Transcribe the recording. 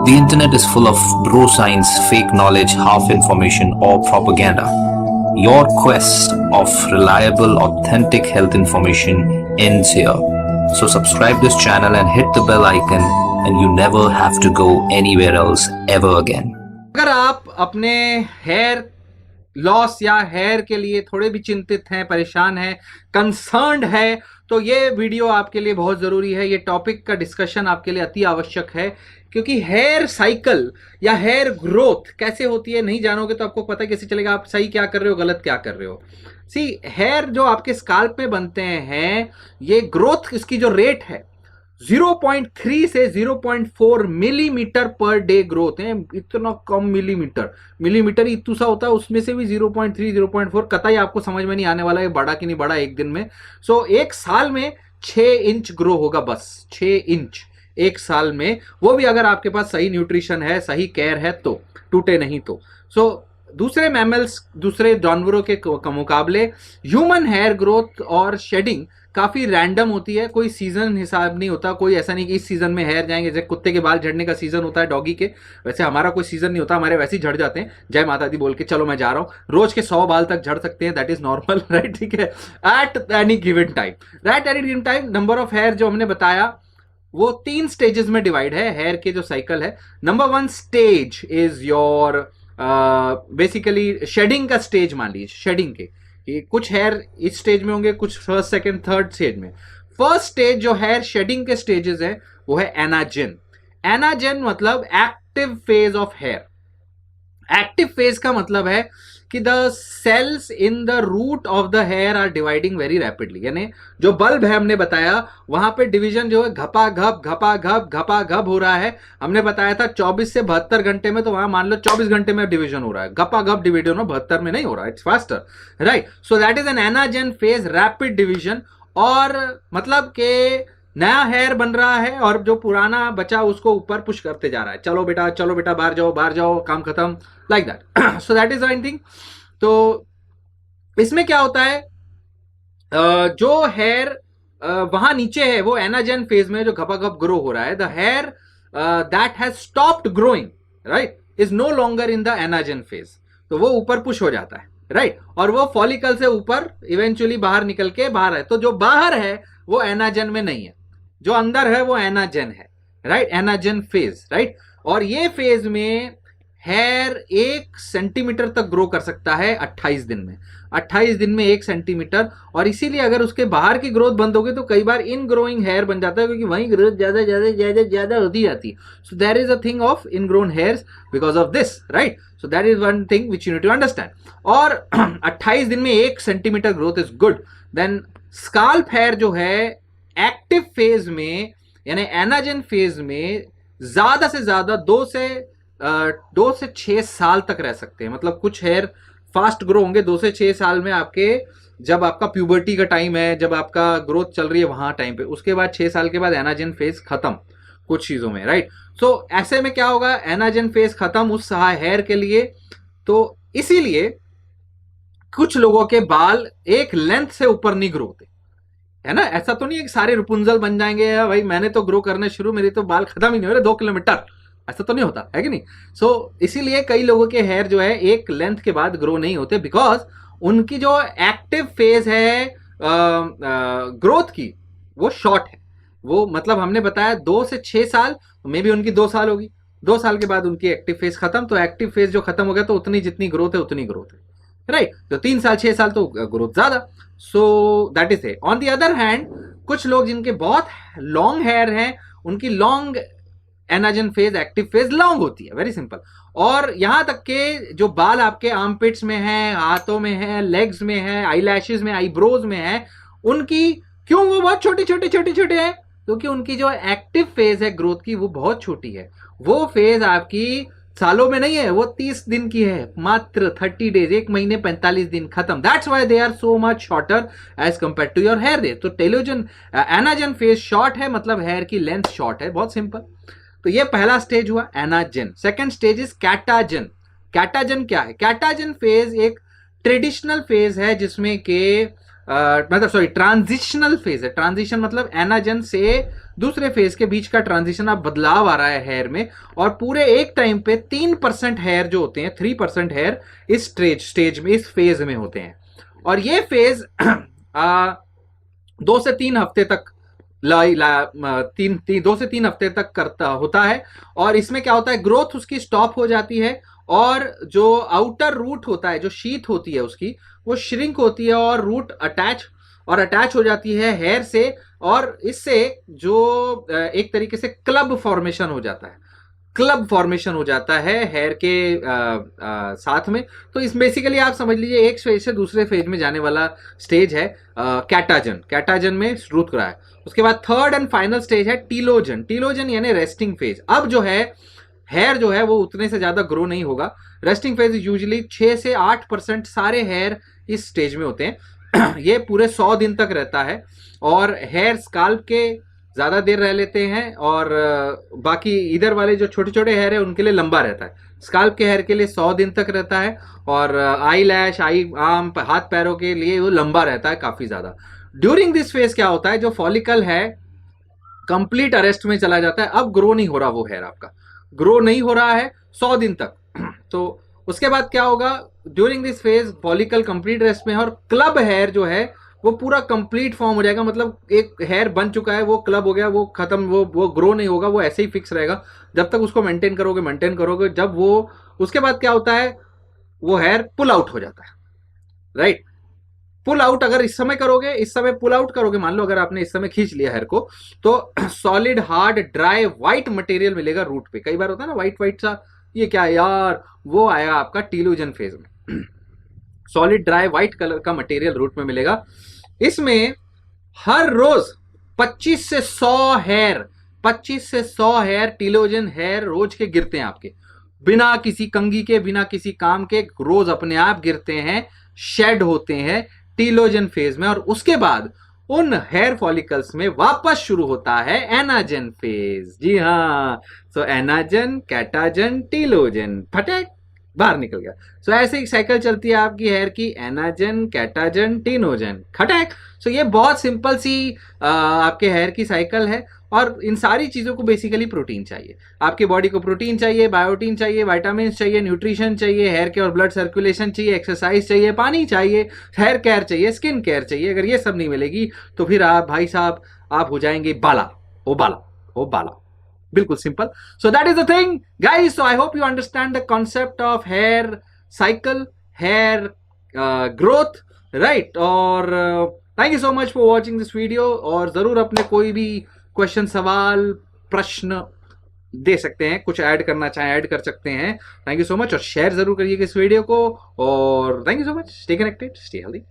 The internet is full of bro science, fake knowledge, half information, or propaganda. Your quest of reliable, authentic health information ends here. So subscribe this channel and hit the bell icon, and you never have to go anywhere else ever again. अगर आप अपने hair loss या hair के लिए थोड़े भी चिंतित हैं, परेशान हैं, कंसर्न्ड है, तो ये वीडियो आपके लिए बहुत ज़रूरी है। ये टॉपिक का डिस्कशन आपके लिए अति आवश्यक है, क्योंकि हेयर साइकिल या हेयर ग्रोथ कैसे होती है नहीं जानोगे तो आपको पता कैसे चलेगा आप सही क्या कर रहे हो, गलत क्या कर रहे हो। सी हेयर जो आपके स्काल्प में बनते हैं, ये ग्रोथ इसकी जो रेट है 0.3 से 0.4 मिलीमीटर पर डे ग्रोथ है। इतना कम मिलीमीटर इतू सा होता है, उसमें से भी 0.3 0.4 कतई आपको समझ में नहीं आने वाला है बड़ा कि नहीं बड़ा एक दिन में। सो एक साल में 6 इंच ग्रो होगा, बस 6 इंच एक साल में, वो भी अगर आपके पास सही न्यूट्रिशन है, सही केयर है तो, टूटे नहीं तो। सो दूसरे मैमल्स, दूसरे जानवरों के मुकाबले ह्यूमन हेयर ग्रोथ और शेडिंग काफी रैंडम होती है। कोई सीजन हिसाब नहीं होता, कोई ऐसा नहीं कि इस सीजन में हेयर जाएंगे। जैसे कुत्ते के बाल झड़ने का सीजन होता है डॉगी के, वैसे हमारा कोई सीजन नहीं होता, हमारे वैसे ही झड़ जाते हैं। जय माता दी बोल के चलो मैं जा रहा हूं। रोज के 100 बाल तक झड़ सकते हैं, दैट इज नॉर्मल, राइट? ठीक है, at any given time number of hair जो हमने बताया वो 3 स्टेजेस में डिवाइड है हेयर के जो साइकिल है। Number 1 stage is your basically shedding का स्टेज। मान लीजिए शेडिंग के कुछ हेयर इस स्टेज में होंगे, कुछ फर्स्ट सेकंड थर्ड स्टेज में। फर्स्ट स्टेज जो हेयर शेडिंग के स्टेजेस है वो है एनाजेन। एनाजेन मतलब active phase of hair. Active phase का मतलब है कि the cells in the root of the hair are dividing very rapidly. यानी जो बल्ब है हमने बताया वहां पे डिवीजन जो है घपा घप हो रहा है। हमने बताया था 24 से 72 घंटे में, तो वहां मान लो 24 घंटे में डिवीजन हो रहा है। घपा घप डिवीजन हो 72 में नहीं हो रहा है, it's faster, right? So that is an anagen phase, rapid division. और मतलब के नया हेयर बन रहा है और जो पुराना बचा उसको ऊपर पुश करते जा रहा है, चलो बेटा बाहर जाओ, काम खत्म, like that. So that is one thing. तो इसमें क्या होता है, जो हेयर वहां नीचे है वो एनाजेन फेज में जो घपाघप ग्रो हो रहा है, the hair that has stopped growing, right, is no longer in the anagen phase. तो वो ऊपर पुश हो जाता है, राइट? और वो फॉलिकल से ऊपर इवेंचुअली बाहर निकल के बाहर है। तो जो बाहर है वो एनाजेन में नहीं है, जो अंदर है वो एनाजेन है, राइट? Anagen phase, right? और ये फेज में हेयर 1 सेंटीमीटर तक ग्रो कर सकता है 28 दिन में। 28 दिन में 1 सेंटीमीटर। और इसीलिए अगर उसके बाहर की ग्रोथ बंद होगी तो कई बार इन ग्रोइंग हेयर बन जाता है, क्योंकि वहीं ग्रोथ ज्यादा होती जाती है। So there is a thing of ingrown hairs because of this, right? So that is one thing which you need to understand. और 28 दिन में 1 centimetre growth is good. Then scalp hair जो है एक्टिव फेज में यानी anagen phase में ज्यादा से ज्यादा 2 से 6 साल तक रह सकते हैं। मतलब कुछ हेयर फास्ट ग्रो होंगे 2 से 6 साल में, आपके जब आपका प्यूबर्टी का टाइम है, जब आपका ग्रोथ चल रही है वहां टाइम पे। उसके बाद 6 साल के बाद एनाजेन फेज खत्म कुछ चीजों में, राइट? सो ऐसे में क्या होगा, एनाजेन फेज खत्म उस हेयर के लिए। तो इसीलिए कुछ लोगों के बाल एक लेंथ से ऊपर नहीं ग्रो होते, है ना? ऐसा तो नहीं है कि सारे रुपुंजल बन जाएंगे, भाई मैंने तो ग्रो करने शुरू, मेरे तो बाल खत्म ही नहीं हो रहे 2 किलोमीटर, ऐसा तो नहीं होता है कि नहीं? सो इसीलिए कई लोगों के हेयर जो है एक लेंथ के बाद ग्रो नहीं होते, बिकॉज उनकी जो एक्टिव फेज है ग्रोथ की वो शॉर्ट है। वो मतलब हमने बताया 2 से 6 साल, मे बी उनकी 2 साल होगी, 2 साल के बाद उनकी एक्टिव फेज खत्म। तो एक्टिव फेज जो खत्म हो गया तो उतनी जितनी ग्रोथ है उतनी ग्रोथ है, राइट? तो 3 साल 6 साल तो ग्रोथ ज्यादा। सो that is it. On the other hand कुछ लोग जिनके बहुत लॉन्ग हेयर हैं, उनकी long anagen phase, active phase long होती है, वेरी सिंपल। और यहां तक के जो बाल आपके आर्मपिट्स में है, हाथों में है, लेग्स में है, आई लैशेज में, आईब्रोज में है, उनकी क्यों वो बहुत छोटे हैं? क्योंकि उनकी जो एक्टिव फेज है ग्रोथ की वो बहुत छोटी है। वो फेज आपकी सालों में नहीं है, वो 30 दिन की है, मात्र 30 डेज, 1 महीने 45 दिन, खत्म। That's why they are so much shorter as compared to your hair days. तो टेलोजन एनाजेन फेज शॉर्ट है, मतलब हेयर की लेंथ शॉर्ट है, बहुत सिंपल। तो ये पहला स्टेज हुआ anagen. Second stage is catagen. Catagen क्या है? कैटाजेन फेज एक ट्रेडिशनल फेज है जिसमें के मतलब सॉरी ट्रांजिशनल फेज है। ट्रांजिशन मतलब एनाजन से दूसरे फेज के बीच का ट्रांजिशन, अब बदलाव आ रहा है हेयर में, और पूरे एक टाइम पे 3% हेयर जो होते हैं, 3% हेयर इस स्टेज में, इस फेज में होते हैं। और ये फेज 2 से 3 हफ्ते तक 2 से 3 हफ्ते तक करता होता है। और इसमें क्या होता है, ग्रोथ उसकी स्टॉप हो जाती है, और जो आउटर रूट होता है, जो शीथ होती है उसकी, वो श्रिंक होती है, और रूट अटैच हो जाती है हेयर से, और इससे जो एक तरीके से क्लब फॉर्मेशन हो जाता है, क्लब फॉर्मेशन हो जाता है हेयर के साथ में। तो इस बेसिकली आप समझ लीजिए एक फेज से दूसरे फेज में जाने वाला स्टेज है कैटाजन में शुरू हो रहा है। उसके बाद थर्ड एंड फाइनल स्टेज है टीलोजन यानी रेस्टिंग फेज। अब जो है हेयर जो है वो उतने से ज्यादा ग्रो नहीं होगा। रेस्टिंग फेज यूजुअली 6 से 8% सारे हेयर इस स्टेज में होते हैं। ये पूरे 100 दिन तक रहता है, और हेयर स्काल्प के ज्यादा देर रह लेते हैं, और बाकी इधर वाले जो छोटे छोटे हेयर है उनके लिए लंबा रहता है। स्काल्प के हेयर के लिए 100 दिन तक रहता है, और आई लैश, आई आर्म, हाथ पैरों के लिए वो लंबा रहता है काफी ज्यादा। ड्यूरिंग दिस फेज क्या होता है, जो फॉलिकल है कंप्लीट अरेस्ट में चला जाता है। अब ग्रो नहीं हो रहा, वो हेयर आपका ग्रो नहीं हो रहा है 100 दिन तक। तो उसके बाद क्या होगा, during this phase follicle complete rest में है, और क्लब हेयर जो है वो पूरा कंप्लीट फॉर्म हो जाएगा। मतलब एक हेयर बन चुका है, वो क्लब हो गया, वो खत्म, वो ग्रो नहीं होगा, वो ऐसे ही फिक्स रहेगा जब तक उसको मेंटेन करोगे। जब वो उसके बाद क्या होता है, वो हेयर पुल आउट हो जाता है, राइट। पुल आउट अगर इस समय करोगे, इस समय पुल आउट करोगे, मान लो अगर आपने इस समय खींच लिया हेयर को, तो solid hard dry white material मिलेगा रूट पे। कई बार होता है ना व्हाइट व्हाइट सा, ये क्या है यार, वो आएगा आपका टीलोजन फेज में। सॉलिड ड्राई व्हाइट कलर का मटेरियल रूट में मिलेगा। इसमें हर रोज 25 से 100 हेयर टीलोजन हेयर रोज के गिरते हैं आपके, बिना किसी कंघी के, बिना किसी काम के, रोज अपने आप गिरते हैं, शेड होते हैं टीलोजन फेज में। और उसके बाद उन हेयर फॉलिकल्स में वापस शुरू होता है एनाजन फेज। जी हाँ, सो एनाजन, कैटाजन, टीलोजन, फटेक बाहर निकल गया। सो ऐसे ही साइकिल चलती है आपकी हेयर की, एनाजन, कैटाजन, टीनोजन, खटैक। सो ये बहुत सिंपल सी आपके हेयर की साइकिल है। और इन सारी चीजों को बेसिकली प्रोटीन चाहिए, आपकी बॉडी को प्रोटीन चाहिए, बायोटीन चाहिए, विटामिन चाहिए, न्यूट्रिशन चाहिए, हेयर के और ब्लड सर्कुलेशन चाहिए, एक्सरसाइज चाहिए, पानी चाहिए, हेयर केयर चाहिए, स्किन केयर चाहिए। अगर ये सब नहीं मिलेगी तो फिर आप भाई साहब आप हो जाएंगे बाला, ओ बाला, ओ बाला। बिल्कुल simple. So that is the thing guys. So I hope you understand the concept of hair cycle, hair growth, right. और thank you so much for watching this video. और जरूर अपने कोई भी क्वेश्चन, सवाल, प्रश्न दे सकते हैं, कुछ ऐड करना चाहें ऐड कर सकते हैं। थैंक यू सो मच, और शेयर जरूर करिएगा इस वीडियो को। और thank you so much, stay connected, stay healthy.